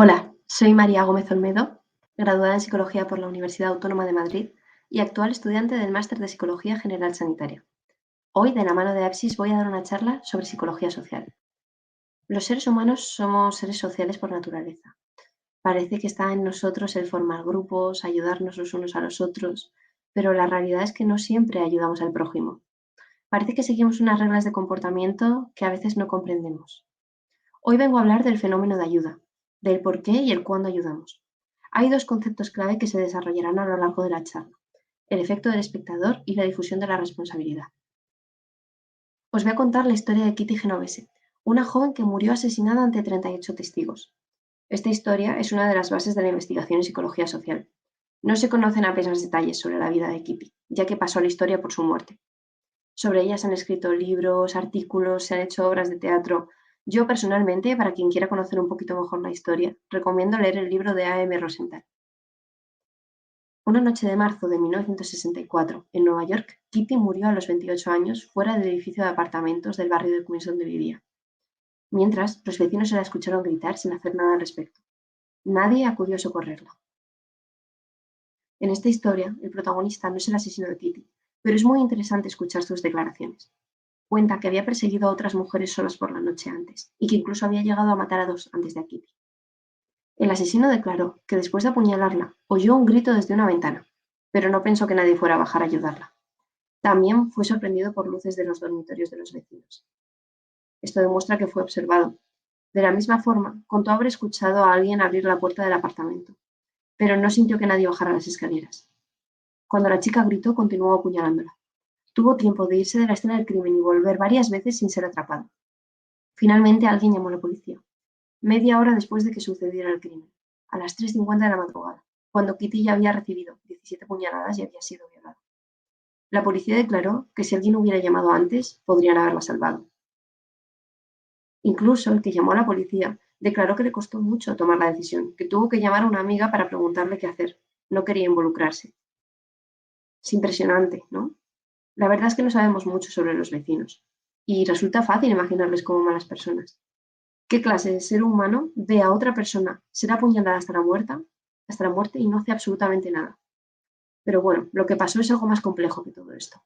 Hola, soy María Gómez Olmedo, graduada en Psicología por la Universidad Autónoma de Madrid y actual estudiante del Máster de Psicología General Sanitaria. Hoy, de la mano de APSIS, voy a dar una charla sobre psicología social. Los seres humanos somos seres sociales por naturaleza. Parece que está en nosotros el formar grupos, ayudarnos los unos a los otros, pero la realidad es que no siempre ayudamos al prójimo. Parece que seguimos unas reglas de comportamiento que a veces no comprendemos. Hoy vengo a hablar del fenómeno de ayuda, del por qué y el cuándo ayudamos. Hay dos conceptos clave que se desarrollarán a lo largo de la charla: el efecto del espectador y la difusión de la responsabilidad. Os voy a contar la historia de Kitty Genovese, una joven que murió asesinada ante 38 testigos. Esta historia es una de las bases de la investigación en psicología social. No se conocen apenas detalles sobre la vida de Kitty, ya que pasó a la historia por su muerte. Sobre ella se han escrito libros, artículos, se han hecho obras de teatro. Yo personalmente, para quien quiera conocer un poquito mejor la historia, recomiendo leer el libro de A.M. Rosenthal. Una noche de marzo de 1964, en Nueva York, Kitty murió a los 28 años fuera del edificio de apartamentos del barrio de Queens donde vivía. Mientras, los vecinos se la escucharon gritar sin hacer nada al respecto. Nadie acudió a socorrerla. En esta historia, el protagonista no es el asesino de Kitty, pero es muy interesante escuchar sus declaraciones. Cuenta que había perseguido a otras mujeres solas por la noche antes y que incluso había llegado a matar a dos antes de Kitty. El asesino declaró que después de apuñalarla oyó un grito desde una ventana, pero no pensó que nadie fuera a bajar a ayudarla. También fue sorprendido por luces de los dormitorios de los vecinos. Esto demuestra que fue observado. De la misma forma, contó haber escuchado a alguien abrir la puerta del apartamento, pero no sintió que nadie bajara las escaleras. Cuando la chica gritó, continuó apuñalándola. Tuvo tiempo de irse de la escena del crimen y volver varias veces sin ser atrapado. Finalmente alguien llamó a la policía, media hora después de que sucediera el crimen, a las 3:50 de la madrugada, cuando Kitty ya había recibido 17 puñaladas y había sido violada. La policía declaró que si alguien hubiera llamado antes, podrían haberla salvado. Incluso el que llamó a la policía declaró que le costó mucho tomar la decisión, que tuvo que llamar a una amiga para preguntarle qué hacer. No quería involucrarse. Es impresionante, ¿no? La verdad es que no sabemos mucho sobre los vecinos y resulta fácil imaginarles como malas personas. ¿Qué clase de ser humano ve a otra persona ser apuñalada hasta la muerte y no hace absolutamente nada? Pero bueno, lo que pasó es algo más complejo que todo esto.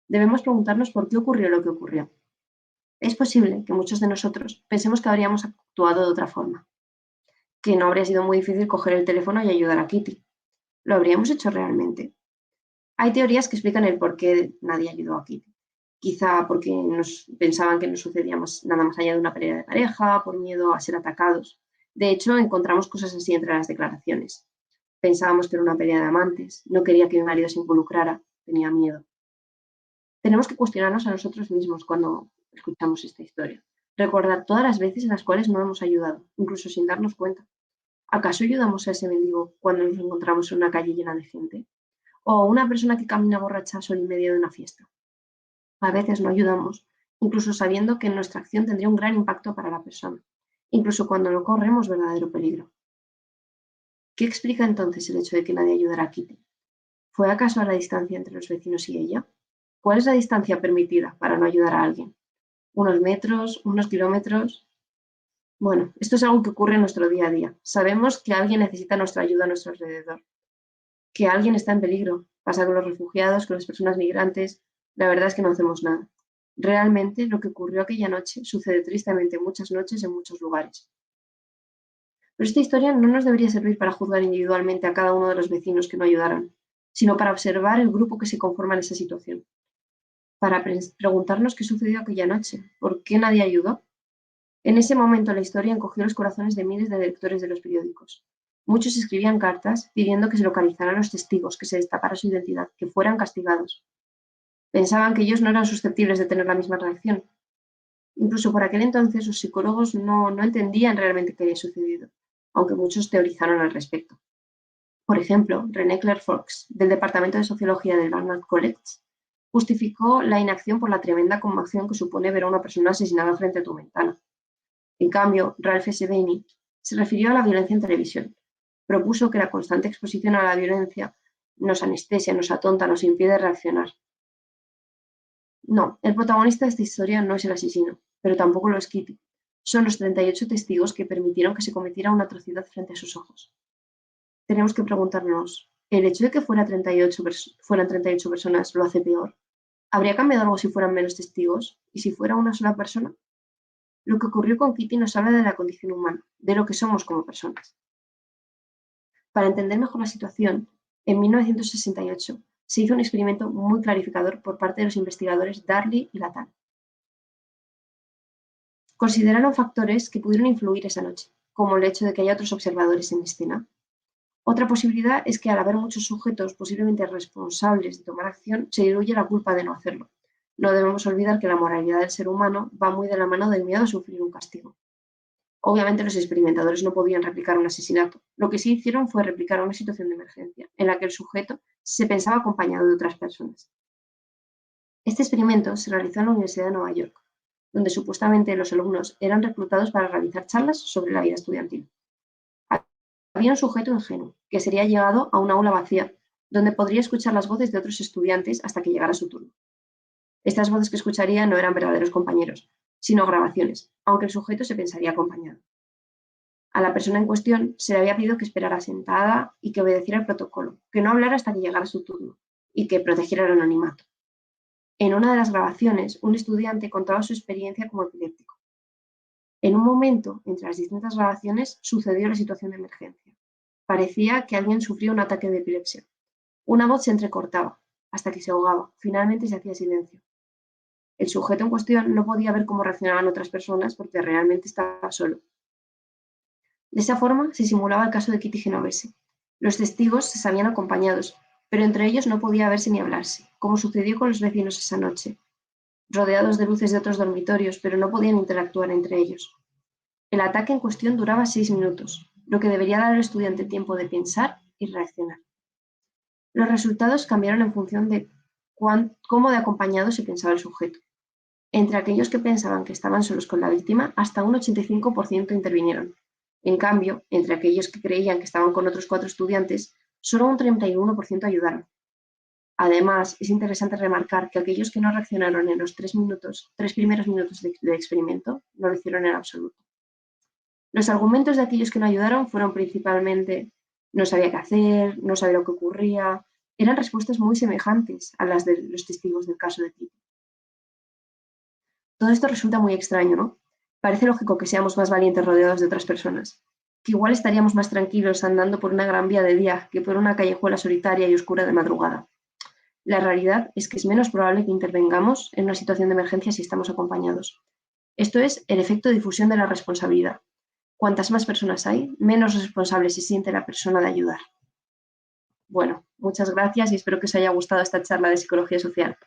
Debemos preguntarnos por qué ocurrió lo que ocurrió. Es posible que muchos de nosotros pensemos que habríamos actuado de otra forma, que no habría sido muy difícil coger el teléfono y ayudar a Kitty. ¿Lo habríamos hecho realmente? Hay teorías que explican el por qué nadie ayudó a Kitty. Quizá porque pensaban que no sucedía nada más allá de una pelea de pareja, por miedo a ser atacados. De hecho, encontramos cosas así entre las declaraciones. Pensábamos que era una pelea de amantes, no quería que mi marido se involucrara, tenía miedo. Tenemos que cuestionarnos a nosotros mismos cuando escuchamos esta historia. Recordar todas las veces en las cuales no hemos ayudado, incluso sin darnos cuenta. ¿Acaso ayudamos a ese mendigo cuando nos encontramos en una calle llena de gente? ¿O a una persona que camina borracha sola en medio de una fiesta? A veces no ayudamos, incluso sabiendo que nuestra acción tendría un gran impacto para la persona, incluso cuando no corremos verdadero peligro. ¿Qué explica entonces el hecho de que nadie ayudara a Kitty? ¿Fue acaso la distancia entre los vecinos y ella? ¿Cuál es la distancia permitida para no ayudar a alguien? ¿Unos metros? ¿Unos kilómetros? Bueno, esto es algo que ocurre en nuestro día a día. Sabemos que alguien necesita nuestra ayuda a nuestro alrededor, que alguien está en peligro. Pasa con los refugiados, con las personas migrantes. La verdad es que no hacemos nada. Realmente lo que ocurrió aquella noche sucede tristemente muchas noches en muchos lugares. Pero esta historia no nos debería servir para juzgar individualmente a cada uno de los vecinos que no ayudaron, sino para observar el grupo que se conforma en esa situación, para preguntarnos qué sucedió aquella noche, por qué nadie ayudó. En ese momento la historia encogió los corazones de miles de lectores de los periódicos. Muchos escribían cartas pidiendo que se localizaran los testigos, que se destapara su identidad, que fueran castigados. Pensaban que ellos no eran susceptibles de tener la misma reacción. Incluso por aquel entonces los psicólogos no entendían realmente qué había sucedido, aunque muchos teorizaron al respecto. Por ejemplo, René Clair Fox, del Departamento de Sociología del Barnard College, justificó la inacción por la tremenda conmoción que supone ver a una persona asesinada frente a tu ventana. En cambio, Ralph S. Beiney se refirió a la violencia en televisión. Propuso que la constante exposición a la violencia nos anestesia, nos atonta, nos impide reaccionar. No, el protagonista de esta historia no es el asesino, pero tampoco lo es Kitty. son los 38 testigos que permitieron que se cometiera una atrocidad frente a sus ojos. Tenemos que preguntarnos, ¿el hecho de que fueran 38 personas lo hace peor? ¿Habría cambiado algo si fueran menos testigos? ¿Y si fuera una sola persona? Lo que ocurrió con Kitty nos habla de la condición humana, de lo que somos como personas. Para entender mejor la situación, en 1968 se hizo un experimento muy clarificador por parte de los investigadores Darley y Latal. Consideraron factores que pudieron influir esa noche, como el hecho de que haya otros observadores en escena. Otra posibilidad es que al haber muchos sujetos posiblemente responsables de tomar acción, se diluye la culpa de no hacerlo. No debemos olvidar que la moralidad del ser humano va muy de la mano del miedo a sufrir un castigo. Obviamente los experimentadores no podían replicar un asesinato. Lo que sí hicieron fue replicar una situación de emergencia, en la que el sujeto se pensaba acompañado de otras personas. Este experimento se realizó en la Universidad de Nueva York, donde supuestamente los alumnos eran reclutados para realizar charlas sobre la vida estudiantil. Había un sujeto ingenuo, que sería llevado a una aula vacía, donde podría escuchar las voces de otros estudiantes hasta que llegara su turno. Estas voces que escucharía no eran verdaderos compañeros, sino grabaciones, aunque el sujeto se pensaría acompañado. A la persona en cuestión se le había pedido que esperara sentada y que obedeciera el protocolo, que no hablara hasta que llegara su turno y que protegiera el anonimato. En una de las grabaciones, un estudiante contaba su experiencia como epiléptico. En un momento, entre las distintas grabaciones, sucedió la situación de emergencia. Parecía que alguien sufría un ataque de epilepsia. Una voz se entrecortaba, hasta que se ahogaba. Finalmente se hacía silencio. El sujeto en cuestión no podía ver cómo reaccionaban otras personas porque realmente estaba solo. De esa forma se simulaba el caso de Kitty Genovese. Los testigos se sabían acompañados, pero entre ellos no podía verse ni hablarse, como sucedió con los vecinos esa noche, rodeados de luces de otros dormitorios, pero no podían interactuar entre ellos. El ataque en cuestión duraba 6 minutos, lo que debería dar al estudiante tiempo de pensar y reaccionar. Los resultados cambiaron en función de cómo de acompañado se pensaba el sujeto. Entre aquellos que pensaban que estaban solos con la víctima, hasta un 85% intervinieron. En cambio, entre aquellos que creían que estaban con otros 4 estudiantes, solo un 31% ayudaron. Además, es interesante remarcar que aquellos que no reaccionaron en los 3 primeros minutos del experimento no lo hicieron en absoluto. Los argumentos de aquellos que no ayudaron fueron principalmente no sabía qué hacer, no sabía lo que ocurría. Eran respuestas muy semejantes a las de los testigos del caso de Kitty. Todo esto resulta muy extraño, ¿no? Parece lógico que seamos más valientes rodeados de otras personas, que igual estaríamos más tranquilos andando por una gran vía de día que por una callejuela solitaria y oscura de madrugada. La realidad es que es menos probable que intervengamos en una situación de emergencia si estamos acompañados. Esto es el efecto de difusión de la responsabilidad. Cuantas más personas hay, menos responsable se siente la persona de ayudar. Bueno, muchas gracias y espero que os haya gustado esta charla de psicología social.